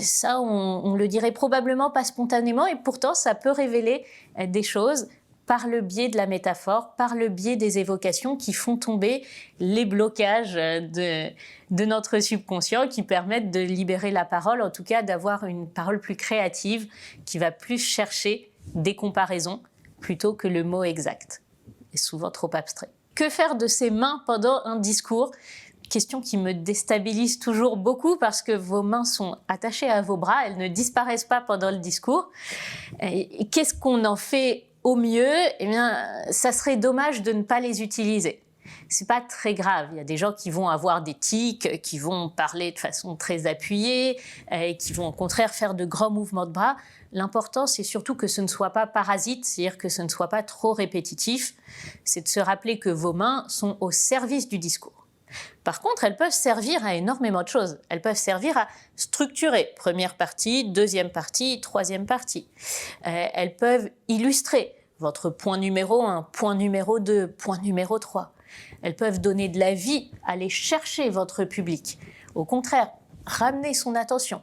Ça, on le dirait probablement pas spontanément et pourtant ça peut révéler des choses par le biais de la métaphore, par le biais des évocations qui font tomber les blocages de notre subconscient, qui permettent de libérer la parole, en tout cas d'avoir une parole plus créative, qui va plus chercher des comparaisons plutôt que le mot exact, et souvent trop abstrait. Que faire de ses mains pendant un discours ? Question qui me déstabilise toujours beaucoup parce que vos mains sont attachées à vos bras, elles ne disparaissent pas pendant le discours. Et qu'est-ce qu'on en fait au mieux? Eh bien, ça serait dommage de ne pas les utiliser. C'est pas très grave. Il y a des gens qui vont avoir des tics, qui vont parler de façon très appuyée, et qui vont au contraire faire de grands mouvements de bras. L'important, c'est surtout que ce ne soit pas parasite, c'est-à-dire que ce ne soit pas trop répétitif. C'est de se rappeler que vos mains sont au service du discours. Par contre, elles peuvent servir à énormément de choses. Elles peuvent servir à structurer. Première partie, deuxième partie, troisième partie. Elles peuvent illustrer. votre point numéro 1, point numéro 2, point numéro 3. Elles peuvent donner de la vie, aller chercher votre public. Au contraire, ramener son attention.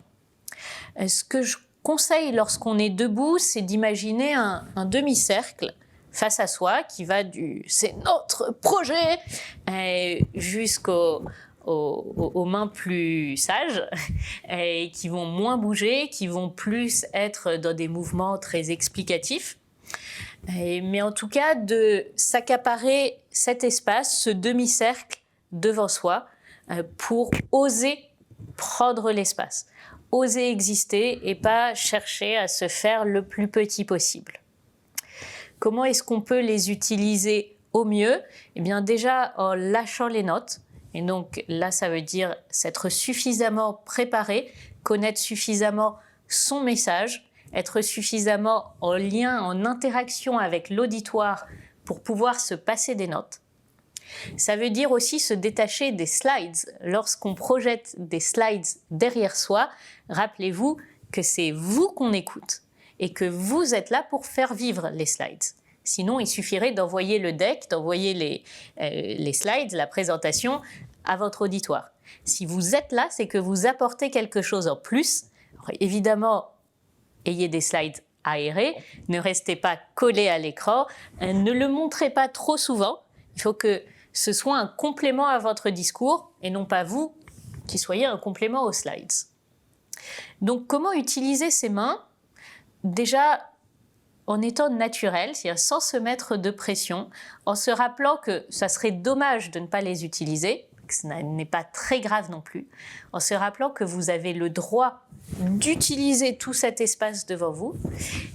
Ce que je conseille lorsqu'on est debout, c'est d'imaginer un demi-cercle face à soi qui va du « c'est notre projet » jusqu'aux mains plus sages et qui vont moins bouger, qui vont plus être dans des mouvements très explicatifs. Mais en tout cas, de s'accaparer cet espace, ce demi-cercle devant soi pour oser prendre l'espace, oser exister et pas chercher à se faire le plus petit possible. Comment est-ce qu'on peut les utiliser au mieux? Eh bien déjà en lâchant les notes. Et donc là, ça veut dire s'être suffisamment préparé, connaître suffisamment son message, être suffisamment en lien, en interaction avec l'auditoire pour pouvoir se passer des notes. Ça veut dire aussi se détacher des slides. Lorsqu'on projette des slides derrière soi, rappelez-vous que c'est vous qu'on écoute et que vous êtes là pour faire vivre les slides. Sinon, il suffirait d'envoyer le deck, d'envoyer les slides, la présentation à votre auditoire. Si vous êtes là, c'est que vous apportez quelque chose en plus. Alors, évidemment, ayez des slides aérés, ne restez pas collés à l'écran, ne le montrez pas trop souvent. Il faut que ce soit un complément à votre discours et non pas vous qui soyez un complément aux slides. Donc, comment utiliser ses mains? Déjà, en étant naturel, c'est-à-dire sans se mettre de pression, en se rappelant que ça serait dommage de ne pas les utiliser, que ce n'est pas très grave non plus, en se rappelant que vous avez le droit d'utiliser tout cet espace devant vous,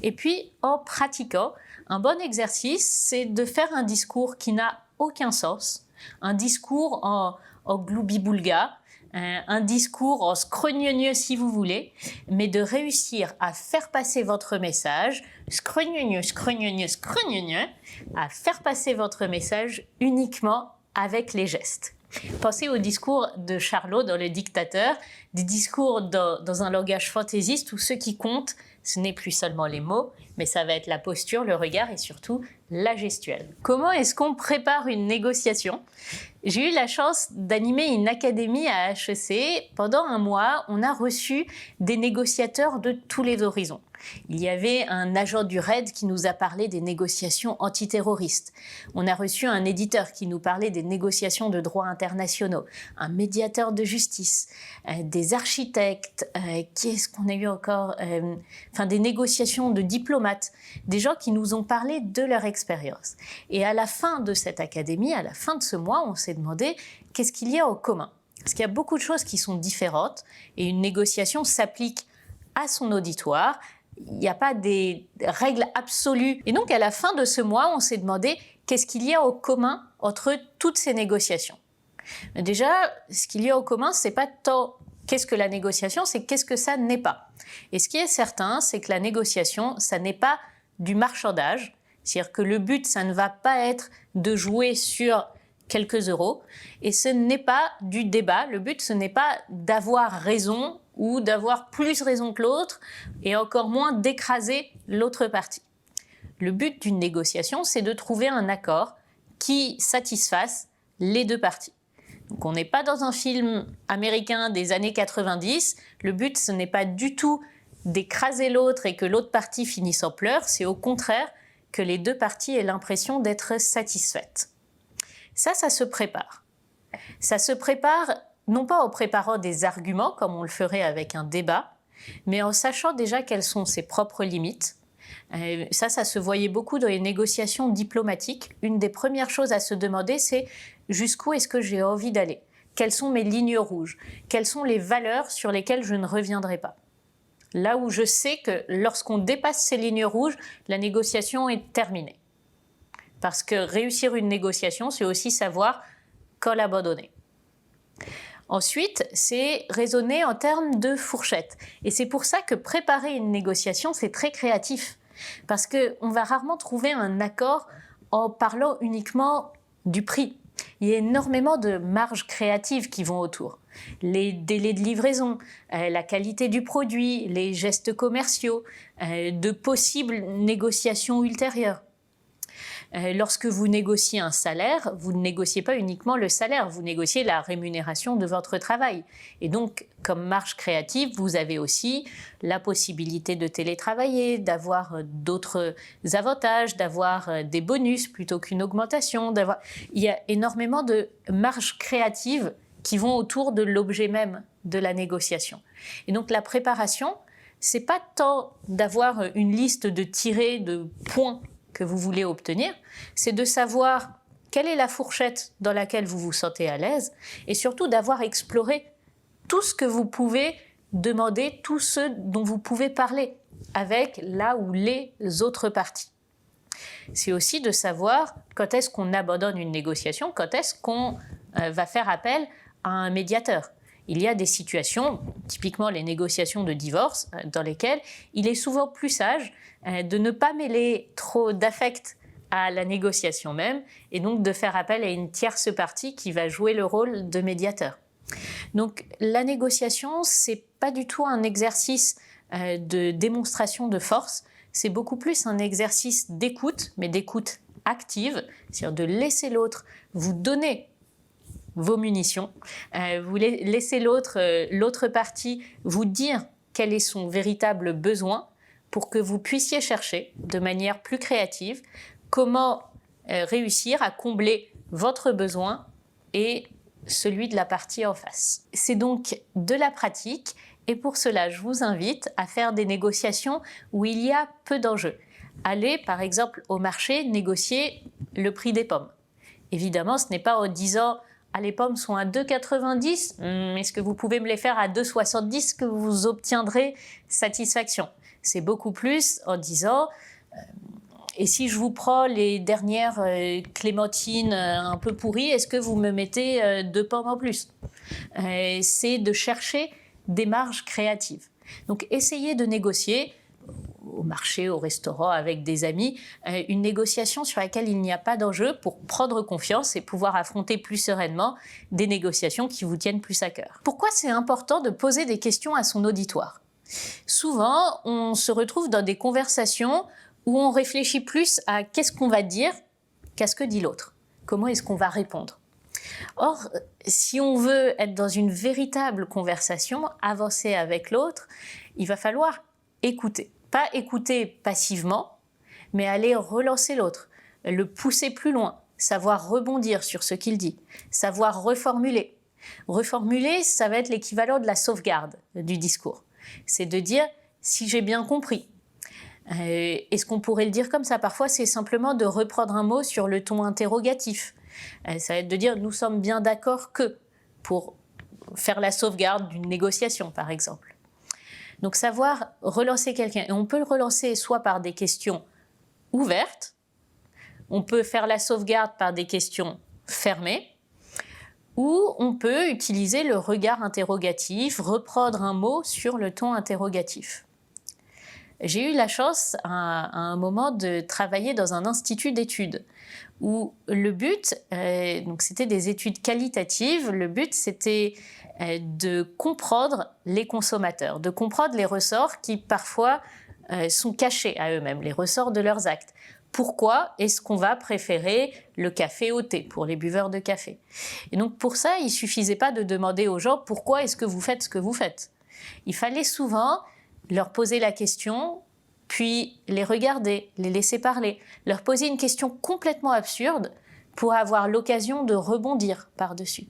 et puis en pratiquant, un bon exercice, c'est de faire un discours qui n'a aucun sens, un discours en gloubi-boulga, un discours en scrogneux si vous voulez, mais de réussir à faire passer votre message, scrogneux, scrogneux, scrogneux, à faire passer votre message uniquement avec les gestes. Pensez au discours de Charlot dans Le Dictateur, des discours dans un langage fantaisiste où ce qui compte, ce n'est plus seulement les mots, mais ça va être la posture, le regard et surtout la gestuelle. Comment est-ce qu'on prépare une négociation? J'ai eu la chance d'animer une académie à HEC. Pendant un mois, on a reçu des négociateurs de tous les horizons. Il y avait un agent du RAID qui nous a parlé des négociations antiterroristes. On a reçu un éditeur qui nous parlait des négociations de droits internationaux, un médiateur de justice, des architectes, qui est-ce qu'on a eu encore, des négociations de diplomates, des gens qui nous ont parlé de leur expérience. Et à la fin de cette académie, à la fin de ce mois, on s'est demandé qu'est-ce qu'il y a en commun. Parce qu'il y a beaucoup de choses qui sont différentes et une négociation s'applique à son auditoire. Il n'y a pas des règles absolues. Et donc, à la fin de ce mois, on s'est demandé qu'est-ce qu'il y a au commun entre toutes ces négociations. Déjà, ce qu'il y a au commun, c'est pas tant qu'est-ce que la négociation, c'est qu'est-ce que ça n'est pas. Et ce qui est certain, c'est que la négociation, ça n'est pas du marchandage. C'est-à-dire que le but, ça ne va pas être de jouer sur quelques euros. Et ce n'est pas du débat. Le but, ce n'est pas d'avoir raison ou d'avoir plus raison que l'autre, et encore moins d'écraser l'autre partie. Le but d'une négociation, c'est de trouver un accord qui satisfasse les deux parties. Donc on n'est pas dans un film américain des années 90, le but ce n'est pas du tout d'écraser l'autre et que l'autre partie finisse en pleurs, c'est au contraire que les deux parties aient l'impression d'être satisfaites. Ça se prépare. Ça se prépare non pas en préparant des arguments comme on le ferait avec un débat, mais en sachant déjà quelles sont ses propres limites. Ça se voyait beaucoup dans les négociations diplomatiques. Une des premières choses à se demander, c'est jusqu'où est-ce que j'ai envie d'aller? Quelles sont mes lignes rouges? Quelles sont les valeurs sur lesquelles je ne reviendrai pas? Là où je sais que lorsqu'on dépasse ces lignes rouges, la négociation est terminée. Parce que réussir une négociation, c'est aussi savoir quand l'abandonner. Ensuite, c'est raisonner en termes de fourchette. Et c'est pour ça que préparer une négociation, c'est très créatif. Parce qu'on va rarement trouver un accord en parlant uniquement du prix. Il y a énormément de marges créatives qui vont autour. Les délais de livraison, la qualité du produit, les gestes commerciaux, de possibles négociations ultérieures. Lorsque vous négociez un salaire, vous ne négociez pas uniquement le salaire, vous négociez la rémunération de votre travail. Et donc, comme marge créative, vous avez aussi la possibilité de télétravailler, d'avoir d'autres avantages, d'avoir des bonus plutôt qu'une augmentation. Il y a énormément de marges créatives qui vont autour de l'objet même de la négociation. Et donc, la préparation, c'est pas tant d'avoir une liste de tirés de points que vous voulez obtenir, c'est de savoir quelle est la fourchette dans laquelle vous vous sentez à l'aise et surtout d'avoir exploré tout ce que vous pouvez demander, tout ce dont vous pouvez parler avec la ou les autres parties. C'est aussi de savoir quand est-ce qu'on abandonne une négociation, quand est-ce qu'on va faire appel à un médiateur. Il y a des situations, typiquement les négociations de divorce, dans lesquelles il est souvent plus sage de ne pas mêler trop d'affect à la négociation même, et donc de faire appel à une tierce partie qui va jouer le rôle de médiateur. Donc la négociation, c'est pas du tout un exercice de démonstration de force, c'est beaucoup plus un exercice d'écoute, mais d'écoute active, c'est-à-dire de laisser l'autre vous donner vos munitions, vous laissez l'autre partie vous dire quel est son véritable besoin pour que vous puissiez chercher de manière plus créative comment réussir à combler votre besoin et celui de la partie en face. C'est donc de la pratique et pour cela, je vous invite à faire des négociations où il y a peu d'enjeux. Allez par exemple au marché négocier le prix des pommes. Évidemment, ce n'est pas en disant « les pommes sont à 2,90, est-ce que vous pouvez me les faire à 2,70 que vous obtiendrez satisfaction ?» C'est beaucoup plus en disant et si je vous prends les dernières clémentines un peu pourries, est-ce que vous me mettez 2 pommes en plus? C'est de chercher des marges créatives. Donc essayez de négocier au marché, au restaurant, avec des amis, une négociation sur laquelle il n'y a pas d'enjeu pour prendre confiance et pouvoir affronter plus sereinement des négociations qui vous tiennent plus à cœur. Pourquoi c'est important de poser des questions à son auditoire? Souvent, on se retrouve dans des conversations où on réfléchit plus à qu'est-ce qu'on va dire qu'à ce que dit l'autre. Comment est-ce qu'on va répondre? Or, si on veut être dans une véritable conversation, avancer avec l'autre, il va falloir écouter. Pas écouter passivement, mais aller relancer l'autre, le pousser plus loin, savoir rebondir sur ce qu'il dit, savoir reformuler. Reformuler, ça va être l'équivalent de la sauvegarde du discours. C'est de dire « si j'ai bien compris ». Est-ce qu'on pourrait le dire comme ça? Parfois, c'est simplement de reprendre un mot sur le ton interrogatif. Ça va être de dire « nous sommes bien d'accord que » pour faire la sauvegarde d'une négociation, par exemple. Donc, savoir relancer quelqu'un. Et on peut le relancer soit par des questions ouvertes, on peut faire la sauvegarde par des questions fermées, ou on peut utiliser le regard interrogatif, reprendre un mot sur le ton interrogatif. J'ai eu la chance à un moment de travailler dans un institut d'études où le but, donc c'était des études qualitatives, le but c'était de comprendre les consommateurs, de comprendre les ressorts qui parfois sont cachés à eux-mêmes, les ressorts de leurs actes. Pourquoi est-ce qu'on va préférer le café au thé pour les buveurs de café? Et donc pour ça, il ne suffisait pas de demander aux gens pourquoi est-ce que vous faites ce que vous faites. Il fallait souvent leur poser la question, puis les regarder, les laisser parler, leur poser une question complètement absurde pour avoir l'occasion de rebondir par-dessus.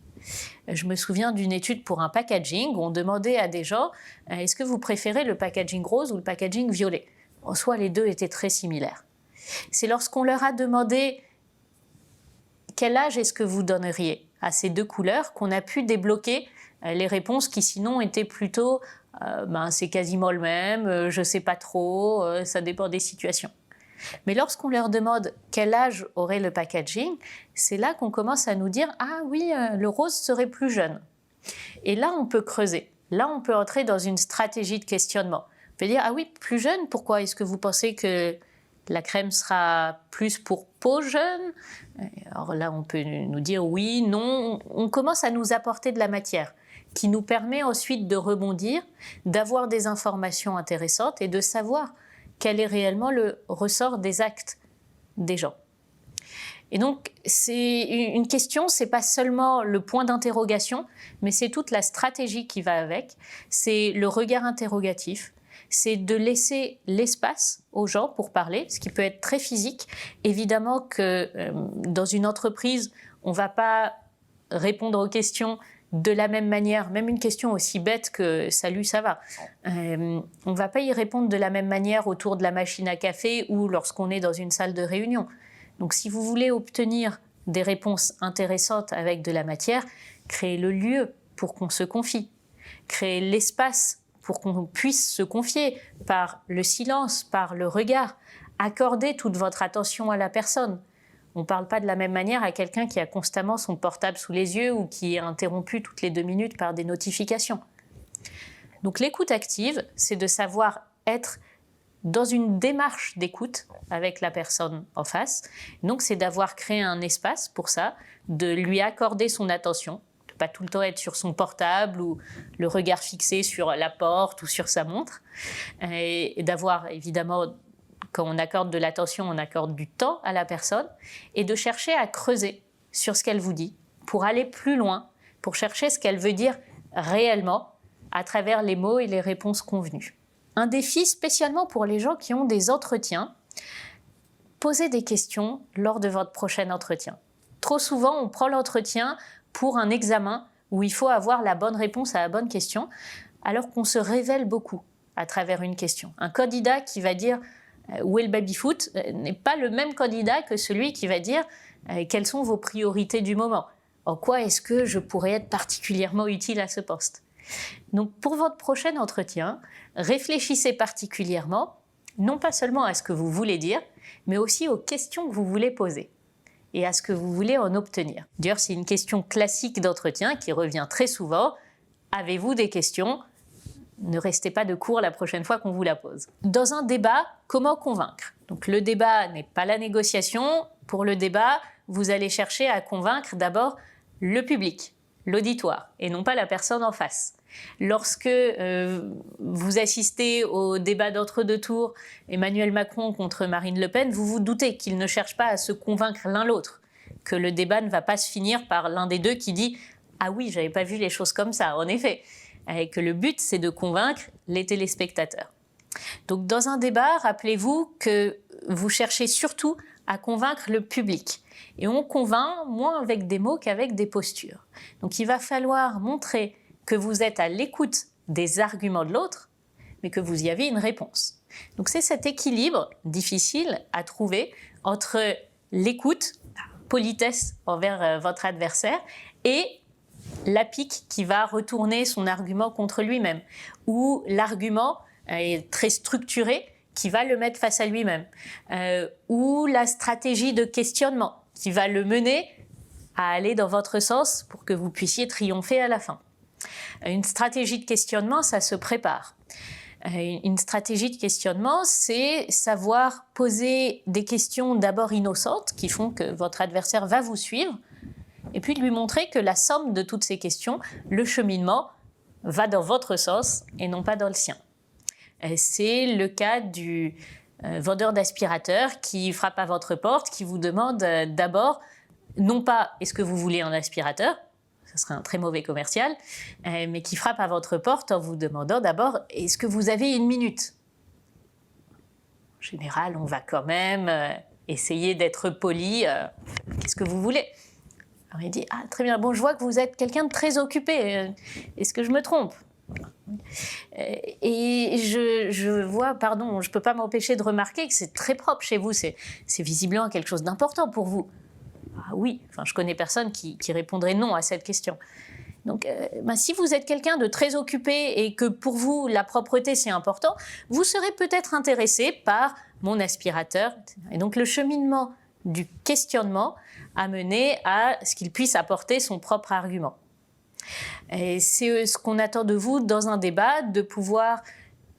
Je me souviens d'une étude pour un packaging où on demandait à des gens « est-ce que vous préférez le packaging rose ou le packaging violet ?» En soi, les deux étaient très similaires. C'est lorsqu'on leur a demandé « quel âge est-ce que vous donneriez à ces deux couleurs ?» qu'on a pu débloquer les réponses qui sinon étaient plutôt c'est quasiment le même, je ne sais pas trop, ça dépend des situations. Mais lorsqu'on leur demande quel âge aurait le packaging, c'est là qu'on commence à nous dire « ah oui, le rose serait plus jeune ». Et là, on peut creuser. Là, on peut entrer dans une stratégie de questionnement. On peut dire « ah oui, plus jeune, pourquoi? Est-ce que vous pensez que la crème sera plus pour peau jeune ?» Alors là, on peut nous dire « oui, non ». On commence à nous apporter de la matière qui nous permet ensuite de rebondir, d'avoir des informations intéressantes et de savoir quel est réellement le ressort des actes des gens. Et donc, une question, c'est pas seulement le point d'interrogation, mais c'est toute la stratégie qui va avec. C'est le regard interrogatif, c'est de laisser l'espace aux gens pour parler, ce qui peut être très physique. Évidemment que dans une entreprise, on va pas répondre aux questions de la même manière, même une question aussi bête que « salut, ça va ». On ne va pas y répondre de la même manière autour de la machine à café ou lorsqu'on est dans une salle de réunion. Donc si vous voulez obtenir des réponses intéressantes avec de la matière, créez le lieu pour qu'on se confie, créez l'espace pour qu'on puisse se confier par le silence, par le regard, accordez toute votre attention à la personne. On ne parle pas de la même manière à quelqu'un qui a constamment son portable sous les yeux ou qui est interrompu toutes les 2 minutes par des notifications. Donc l'écoute active, c'est de savoir être dans une démarche d'écoute avec la personne en face. Donc c'est d'avoir créé un espace pour ça, de lui accorder son attention, de ne pas tout le temps être sur son portable ou le regard fixé sur la porte ou sur sa montre, et d'avoir évidemment, quand on accorde de l'attention, on accorde du temps à la personne, et de chercher à creuser sur ce qu'elle vous dit, pour aller plus loin, pour chercher ce qu'elle veut dire réellement à travers les mots et les réponses convenues. Un défi spécialement pour les gens qui ont des entretiens, posez des questions lors de votre prochain entretien. Trop souvent, on prend l'entretien pour un examen où il faut avoir la bonne réponse à la bonne question, alors qu'on se révèle beaucoup à travers une question. Un candidat qui va dire « où est le baby-foot » n'est pas le même candidat que celui qui va dire « quelles sont vos priorités du moment ?» En quoi est-ce que je pourrais être particulièrement utile à ce poste? Donc pour votre prochain entretien, réfléchissez particulièrement, non pas seulement à ce que vous voulez dire, mais aussi aux questions que vous voulez poser et à ce que vous voulez en obtenir. D'ailleurs, c'est une question classique d'entretien qui revient très souvent. Avez-vous des questions? Ne restez pas de court la prochaine fois qu'on vous la pose. Dans un débat, comment convaincre? Donc le débat n'est pas la négociation. Pour le débat, vous allez chercher à convaincre d'abord le public, l'auditoire, et non pas la personne en face. Lorsque vous assistez au débat d'entre-deux tours, Emmanuel Macron contre Marine Le Pen, vous vous doutez qu'ils ne cherchent pas à se convaincre l'un l'autre, que le débat ne va pas se finir par l'un des deux qui dit « Ah oui, j'avais pas vu les choses comme ça, en effet », et que le but, c'est de convaincre les téléspectateurs. Donc dans un débat, rappelez-vous que vous cherchez surtout à convaincre le public. Et on convainc moins avec des mots qu'avec des postures. Donc il va falloir montrer que vous êtes à l'écoute des arguments de l'autre, mais que vous y avez une réponse. Donc c'est cet équilibre difficile à trouver entre l'écoute, la politesse envers votre adversaire, et la pique qui va retourner son argument contre lui-même, ou l'argument est très structuré qui va le mettre face à lui-même, ou la stratégie de questionnement qui va le mener à aller dans votre sens pour que vous puissiez triompher à la fin. Une stratégie de questionnement, ça se prépare. Une stratégie de questionnement, c'est savoir poser des questions d'abord innocentes qui font que votre adversaire va vous suivre, et puis de lui montrer que la somme de toutes ces questions, le cheminement, va dans votre sens et non pas dans le sien. C'est le cas du vendeur d'aspirateur qui frappe à votre porte, qui vous demande d'abord, non pas « est-ce que vous voulez un aspirateur ?» ce serait un très mauvais commercial, mais qui frappe à votre porte en vous demandant d'abord « est-ce que vous avez 1 minute ?» En général, on va quand même essayer d'être poli. Qu'est-ce que vous voulez? Alors il dit « ah, très bien, bon, je vois que vous êtes quelqu'un de très occupé. Est-ce que je me trompe ?» Et je vois, pardon, je ne peux pas m'empêcher de remarquer que c'est très propre chez vous. C'est visiblement quelque chose d'important pour vous. Ah oui, enfin, je connais personne qui répondrait non à cette question. Donc, si vous êtes quelqu'un de très occupé et que pour vous, la propreté, c'est important, vous serez peut-être intéressé par mon aspirateur. Et donc, le cheminement du questionnement a mené à ce qu'il puisse apporter son propre argument. Et c'est ce qu'on attend de vous dans un débat, de pouvoir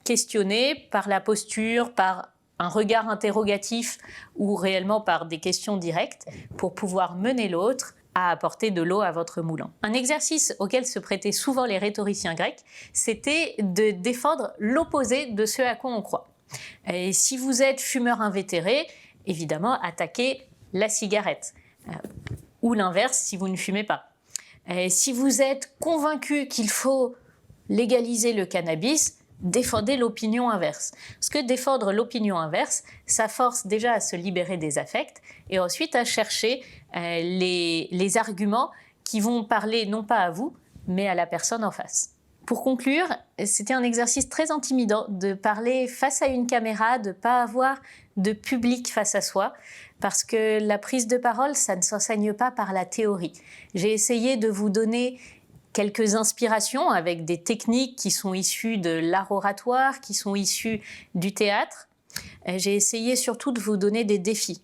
questionner par la posture, par un regard interrogatif ou réellement par des questions directes pour pouvoir mener l'autre à apporter de l'eau à votre moulin. Un exercice auquel se prêtaient souvent les rhétoriciens grecs, c'était de défendre l'opposé de ce à quoi on croit. Et si vous êtes fumeur invétéré, évidemment, attaquez la cigarette. ou l'inverse si vous ne fumez pas. Si vous êtes convaincu qu'il faut légaliser le cannabis, défendez l'opinion inverse. Parce que défendre l'opinion inverse, ça force déjà à se libérer des affects et ensuite à chercher les arguments qui vont parler non pas à vous, mais à la personne en face. Pour conclure, c'était un exercice très intimidant de parler face à une caméra, de ne pas avoir de public face à soi, parce que la prise de parole, ça ne s'enseigne pas par la théorie. J'ai essayé de vous donner quelques inspirations avec des techniques qui sont issues de l'art oratoire, qui sont issues du théâtre. J'ai essayé surtout de vous donner des défis.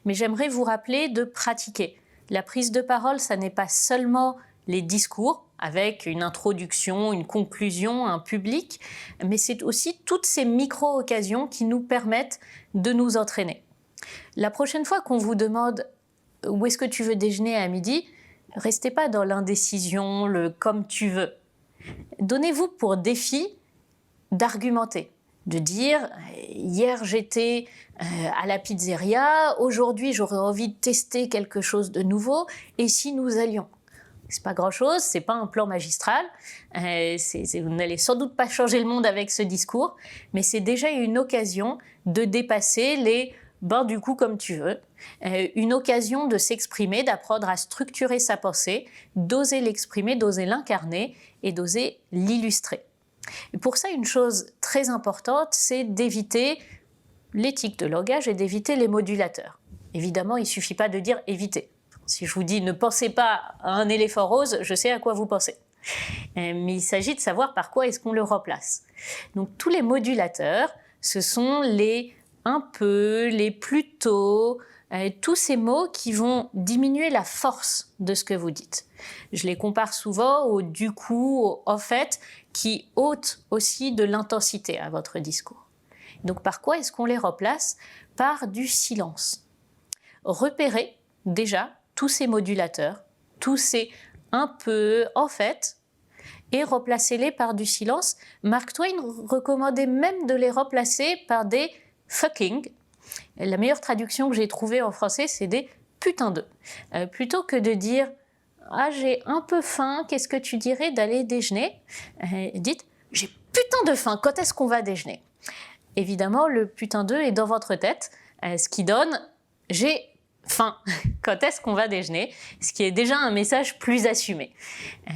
Mais j'aimerais vous rappeler de pratiquer. La prise de parole, ça n'est pas seulement les discours, avec une introduction, une conclusion, un public, mais c'est aussi toutes ces micro-occasions qui nous permettent de nous entraîner. La prochaine fois qu'on vous demande « où est-ce que tu veux déjeuner à midi ?», restez pas dans l'indécision, le « comme tu veux ». Donnez-vous pour défi d'argumenter, de dire « hier j'étais à la pizzeria, aujourd'hui j'aurais envie de tester quelque chose de nouveau, et si nous allions ?» C'est pas grand-chose, c'est pas un plan magistral, vous n'allez sans doute pas changer le monde avec ce discours, mais c'est déjà une occasion de dépasser les « ben du coup comme tu veux », une occasion de s'exprimer, d'apprendre à structurer sa pensée, d'oser l'exprimer, d'oser l'incarner et d'oser l'illustrer. Et pour ça, une chose très importante, c'est d'éviter l'éthique de langage et d'éviter les modulateurs. Évidemment, il ne suffit pas de dire « éviter ». Si je vous dis « ne pensez pas à un éléphant rose », je sais à quoi vous pensez. Mais il s'agit de savoir par quoi est-ce qu'on le remplace. Donc tous les modulateurs, ce sont les « un peu », les « plutôt », tous ces mots qui vont diminuer la force de ce que vous dites. Je les compare souvent au « du coup », au « en fait », qui ôtent aussi de l'intensité à votre discours. Donc par quoi est-ce qu'on les remplace ? Par du silence. Repérez déjà tous ces modulateurs, tous ces « un peu »,« en fait », et remplacez-les par du silence. Mark Twain recommandait même de les remplacer par des « fucking ». La meilleure traduction que j'ai trouvée en français, c'est des « putains de ». Plutôt que de dire « ah, j'ai un peu faim, qu'est-ce que tu dirais d'aller déjeuner ?» Dites « j'ai putain de faim, quand est-ce qu'on va déjeuner ?» Évidemment, le « putain de » est dans votre tête, ce qui donne « j'ai faim, quand est-ce qu'on va déjeuner ?» ce qui est déjà un message plus assumé.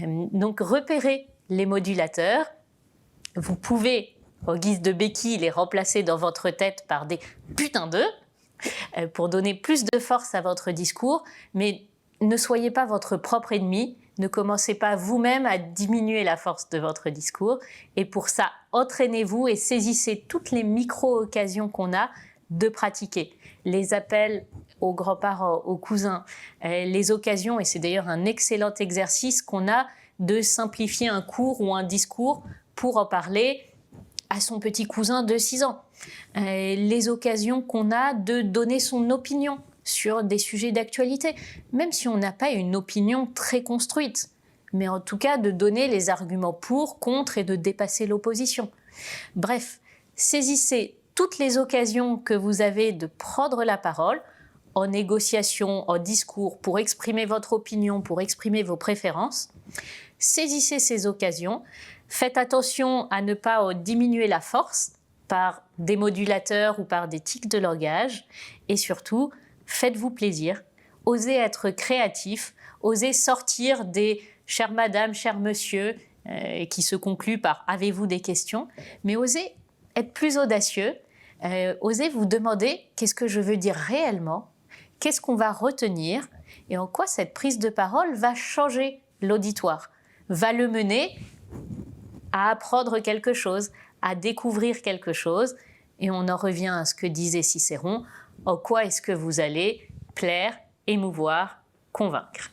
Donc repérez les modulateurs. Vous pouvez, en guise de béquille, les remplacer dans votre tête par des « putains de » pour donner plus de force à votre discours, mais ne soyez pas votre propre ennemi, ne commencez pas vous-même à diminuer la force de votre discours, et pour ça, entraînez-vous et saisissez toutes les micro-occasions qu'on a de pratiquer. Les appels aux grands-parents, aux cousins, les occasions, et c'est d'ailleurs un excellent exercice qu'on a de simplifier un cours ou un discours pour en parler à son petit cousin de 6 ans. Les occasions qu'on a de donner son opinion sur des sujets d'actualité, même si on n'a pas une opinion très construite, mais en tout cas de donner les arguments pour, contre et de dépasser l'opposition. Bref, saisissez toutes les occasions que vous avez de prendre la parole en négociation, en discours, pour exprimer votre opinion, pour exprimer vos préférences. Saisissez ces occasions, faites attention à ne pas en diminuer la force par des modulateurs ou par des tics de langage, et surtout, faites-vous plaisir, osez être créatif, osez sortir des « chère madame, cher monsieur » qui se concluent par « avez-vous des questions ?» mais osez être plus audacieux, osez vous demander « qu'est-ce que je veux dire réellement ?» Qu'est-ce qu'on va retenir et en quoi cette prise de parole va changer l'auditoire, va le mener à apprendre quelque chose, à découvrir quelque chose. Et on en revient à ce que disait Cicéron, en quoi est-ce que vous allez plaire, émouvoir, convaincre.